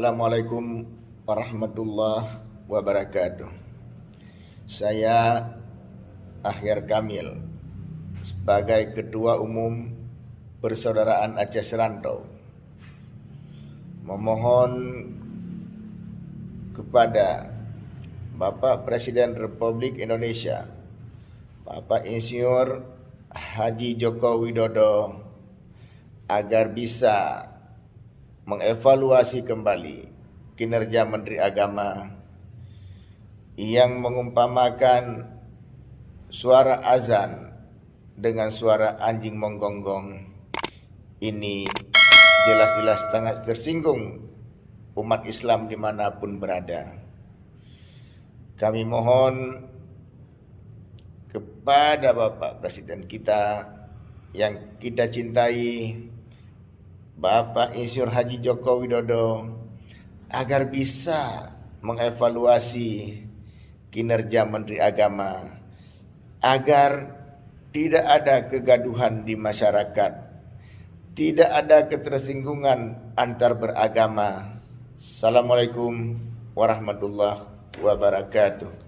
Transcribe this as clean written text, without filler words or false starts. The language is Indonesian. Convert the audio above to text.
Assalamualaikum warahmatullahi wabarakatuh. Saya Ahyar Kamil sebagai Ketua Umum Persaudaraan Aceh Serantau memohon kepada Bapak Presiden Republik Indonesia, Bapak Insinyur Haji Joko Widodo, agar bisa mengevaluasi kembali kinerja Menteri Agama yang mengumpamakan suara azan dengan suara anjing menggonggong. Ini jelas-jelas sangat tersinggung umat Islam dimanapun berada. Kami mohon kepada Bapak Presiden kita yang kita cintai, Bapak Insinyur Haji Joko Widodo, agar bisa mengevaluasi kinerja Menteri Agama, agar tidak ada kegaduhan di masyarakat, tidak ada ketersinggungan antar beragama. Assalamualaikum warahmatullahi wabarakatuh.